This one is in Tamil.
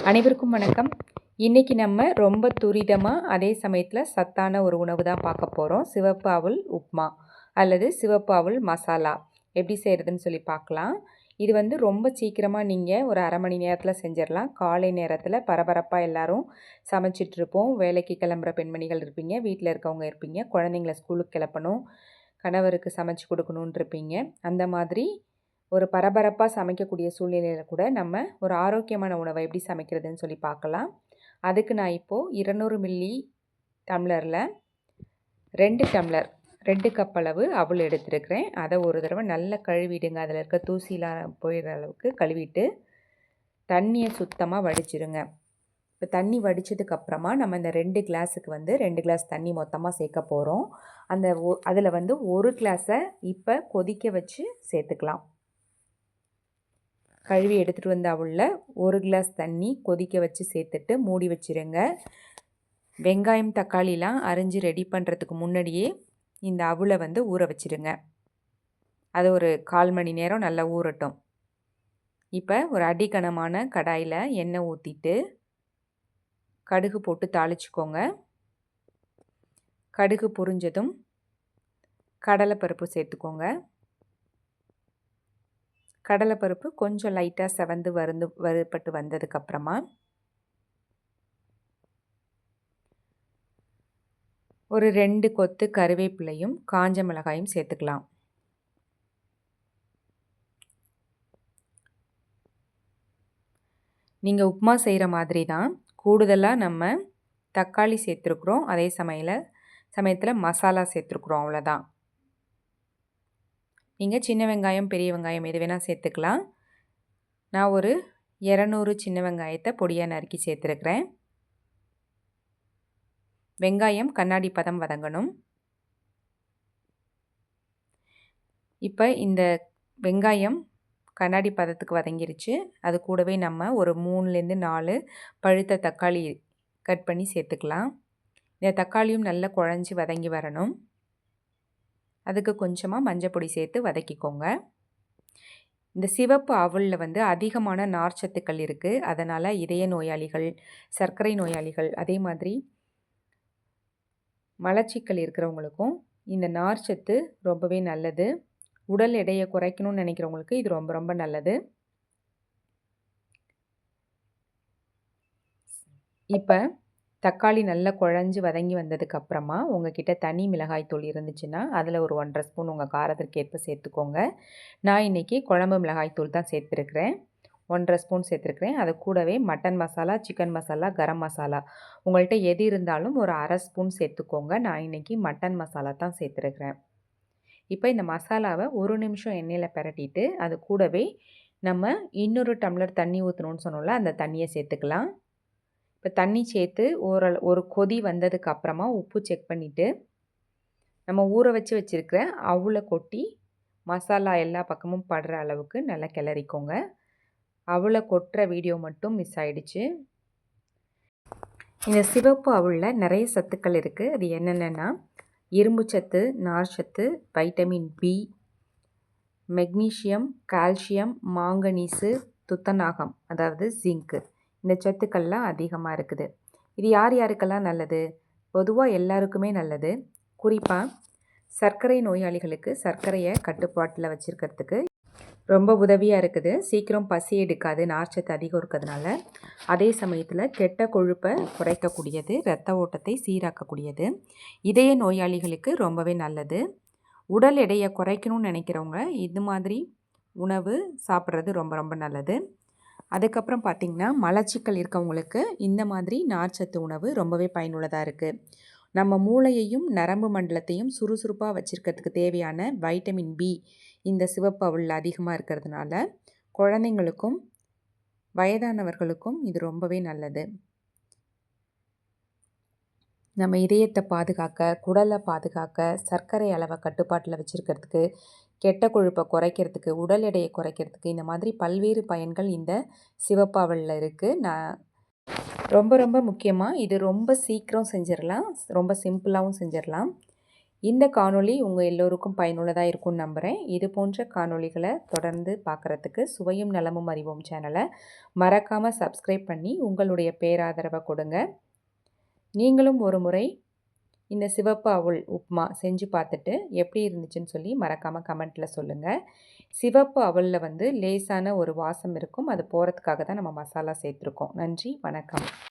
அனைவருக்கும் வணக்கம். இன்றைக்கி நம்ம ரொம்ப துரிதமாக அதே சமயத்தில் சத்தான ஒரு உணவு தான் பார்க்க போகிறோம். சிவப்பு அவல் உப்புமா அல்லது சிவப்பு அவல் மசாலா எப்படி செய்கிறதுன்னு சொல்லி பார்க்கலாம். இது ரொம்ப சீக்கிரமாக நீங்கள் ஒரு அரை மணி நேரத்தில் செஞ்சிடலாம். காலை நேரத்தில் பரபரப்பாக எல்லோரும் சமைச்சிட்ருப்போம். வேலைக்கு கிளம்புற பெண்மணிகள் இருப்பீங்க, வீட்டில் இருக்கவங்க இருப்பீங்க, குழந்தைங்கள ஸ்கூலுக்கு கிளப்பணும், கணவருக்கு சமைச்சு கொடுக்கணுன்னு இருப்பீங்க. அந்த மாதிரி ஒரு பரபரப்பாக சமைக்கக்கூடிய சூழ்நிலையில் கூட நம்ம ஒரு ஆரோக்கியமான உணவை எப்படி சமைக்கிறதுன்னு சொல்லி பார்க்கலாம். அதுக்கு நான் இப்போது 200 மில்லி டம்ளரில் 2 டம்ளர் 2 கப் அளவு அவல் எடுத்துருக்கிறேன். அதை ஒரு தடவை நல்லா கழுவிடுங்க. அதில் இருக்க தூசிலாம் போயிடுற அளவுக்கு கழுவிட்டு தண்ணியை சுத்தமாக வடிச்சிருங்க. இப்போ தண்ணி வடித்ததுக்கப்புறமா நம்ம இந்த 2 கிளாஸுக்கு 2 கிளாஸ் தண்ணி மொத்தமாக சேர்க்க போகிறோம். அதில் 1 கிளாஸை இப்போ கொதிக்க வச்சு சேர்த்துக்கலாம். கழுவி எடுத்துகிட்டு வந்த அவலில் 1 கிளாஸ் தண்ணி கொதிக்க வச்சு சேர்த்துட்டு மூடி வச்சுருங்க. வெங்காயம் தக்காளிலாம் அரிஞ்சு ரெடி பண்ணுறதுக்கு முன்னாடியே இந்த அவலை ஊற வச்சுருங்க. அது ஒரு 1/4 மணி நேரம் நல்லா ஊறட்டும். இப்போ ஒரு அடிக்கனமான கடாயில் எண்ணெய் ஊற்றிட்டு கடுகு போட்டு தாளிச்சுக்கோங்க. கடுகு பொரிஞ்சதும் கடலைப்பருப்பு சேர்த்துக்கோங்க. கடலைப்பருப்பு கொஞ்சம் லைட்டாக செவந்து வறுபட்டு வந்ததுக்கப்புறமா ஒரு 2 கொத்து கருவேப்பிலையும் காஞ்ச மிளகாயும் சேர்த்துக்கலாம். நீங்கள் உப்புமா செய்கிற மாதிரி தான் கூடுதலாக நம்ம தக்காளி சேர்த்துருக்குறோம். அதே சமயத்தில் மசாலா சேர்த்துருக்குறோம், அவ்வளோதான். நீங்கள் சின்ன வெங்காயம் பெரிய வெங்காயம் எது வேணால் சேர்த்துக்கலாம். நான் ஒரு 200 சின்ன வெங்காயத்தை பொடியாக நறுக்கி சேர்த்துருக்கிறேன். வெங்காயம் கண்ணாடி பதம் வதங்கணும். இப்போ இந்த வெங்காயம் கண்ணாடி பதத்துக்கு வதங்கிருச்சு. அது கூடவே நம்ம ஒரு 3லேருந்து 4 பழுத்த தக்காளி கட் பண்ணி சேர்த்துக்கலாம். இந்த தக்காளியும் நல்லா குழஞ்சி வதங்கி வரணும். அதுக்கு கொஞ்சமாக மஞ்சள் பொடி சேர்த்து வதக்கிக்கோங்க. இந்த சிவப்பு அவலில் அதிகமான நார்ச்சத்துக்கள் இருக்குது. அதனால் இதய நோயாளிகள், சர்க்கரை நோயாளிகள், அதே மாதிரி மலச்சிக்கல் இருக்கிறவங்களுக்கும் இந்த நார்ச்சத்து ரொம்பவே நல்லது. உடல் எடையை குறைக்கணும்னு நினைக்கிறவங்களுக்கு இது ரொம்ப ரொம்ப நல்லது. இப்போ தக்காளி நல்லா குழஞ்சி வதங்கி வந்ததுக்கப்புறமா உங்ககிட்ட தனி மிளகாய் தூள் இருந்துச்சுன்னா அதில் ஒரு 1½ ஸ்பூன் உங்கள் காரத்திற்கு ஏற்ப சேர்த்துக்கோங்க. நான் இன்றைக்கி குழம்பு மிளகாய் தூள் தான் சேர்த்துருக்கிறேன். 1½ ஸ்பூன் சேர்த்துருக்கிறேன். அது கூடவே மட்டன் மசாலா, சிக்கன் மசாலா, கரம் மசாலா உங்கள்கிட்ட எது இருந்தாலும் ஒரு 1/2 ஸ்பூன் சேர்த்துக்கோங்க. நான் இன்றைக்கி மட்டன் மசாலா தான் சேர்த்துருக்கிறேன். இப்போ இந்த மசாலாவை 1 நிமிஷம் எண்ணெயில் பிரட்டிட்டு அது கூடவே நம்ம இன்னொரு டம்ளர் தண்ணி ஊற்றணும்னு சொன்னோம்ல, அந்த தண்ணியை சேர்த்துக்கலாம். இப்போ தண்ணி சேர்த்து ஒரு கொதி வந்ததுக்கு அப்புறமா உப்பு செக் பண்ணிவிட்டு நம்ம ஊற வச்சுருக்கிற அவலை கொட்டி மசாலா எல்லா பக்கமும் படுற அளவுக்கு நல்லா கிளறிக்கோங்க. அவலை கொட்டுற வீடியோ மட்டும் மிஸ் ஆகிடுச்சு. இந்த சிவப்பு அவலில் நிறைய சத்துக்கள் இருக்குது. அது என்னென்னா இரும்பு சத்து, நார் சத்து, vitamin B, magnesium, calcium, manganese, துத்தநாகம் அதாவது ஜிங்க்கு, இந்த சத்துக்கள்லாம் அதிகமாக இருக்குது. இது யார் யாருக்கெல்லாம் நல்லது? பொதுவாக எல்லாருக்குமே நல்லது. குறிப்பாக சர்க்கரை நோயாளிகளுக்கு சர்க்கரையை கட்டுப்பாட்டில் வச்சுருக்கிறதுக்கு ரொம்ப உதவியாக இருக்குது. சீக்கிரம் பசி எடுக்காது, நார்ச்சத்து அதிகம் இருக்கிறதுனால. அதே சமயத்தில் கெட்ட கொழுப்பை குறைக்கக்கூடியது, இரத்த ஓட்டத்தை சீராக்கக்கூடியது. இதய நோயாளிகளுக்கு ரொம்பவே நல்லது. உடல் எடையை குறைக்கணும்னு நினைக்கிறவங்க இது மாதிரி உணவு சாப்பிட்றது ரொம்ப ரொம்ப நல்லது. அதுக்கப்புறம் பார்த்திங்கன்னா மலச்சிக்கல் இருக்கவங்களுக்கு இந்த மாதிரி நார்ச்சத்து உணவு ரொம்பவே பயனுள்ளதாக இருக்குது. நம்ம மூளையையும் நரம்பு மண்டலத்தையும் சுறுசுறுப்பாக வச்சுருக்கிறதுக்கு தேவையான வைட்டமின் பி இந்த சிவப்பு அவலில் அதிகமாக இருக்கிறதுனால குழந்தைங்களுக்கும் வயதானவர்களுக்கும் இது ரொம்பவே நல்லது. நம்ம இதயத்தை பாதுகாக்க, குடலை பாதுகாக்க, சர்க்கரை அளவை கட்டுப்பாட்டில் வச்சுருக்கிறதுக்கு, கெட்ட கொழுப்பை குறைக்கிறதுக்கு, உடல் எடையை குறைக்கிறதுக்கு, இந்த மாதிரி பல்வேறு பயன்கள் இந்த சிவப்பு அவலில் இருக்குது. ரொம்ப ரொம்ப முக்கியமாக இது ரொம்ப சீக்கிரம் செஞ்சிடலாம், ரொம்ப சிம்பிளாகவும் செஞ்சிடலாம். இந்த காணொளி உங்கள் எல்லோருக்கும் பயனுள்ளதாக இருக்கும்னு நம்புகிறேன். இது போன்ற காணொளிகளை தொடர்ந்து பார்க்குறதுக்கு சுவையும் நலமும் அறிவோம் சேனலை மறக்காமல் சப்ஸ்கிரைப் பண்ணி உங்களுடைய பேராதரவை கொடுங்க. நீங்களும் ஒரு முறை இந்த சிவப்பு அவுள் உப்புமா செஞ்சு பார்த்துட்டு எப்படி இருந்துச்சுன்னு சொல்லி மறக்காமல் கமெண்ட்டில் சொல்லுங்கள். சிவப்பு அவலில் லேசான ஒரு வாசம் இருக்கும். அது போகிறதுக்காக தான் நம்ம மசாலா சேர்த்துருக்கோம். நன்றி, வணக்கம்.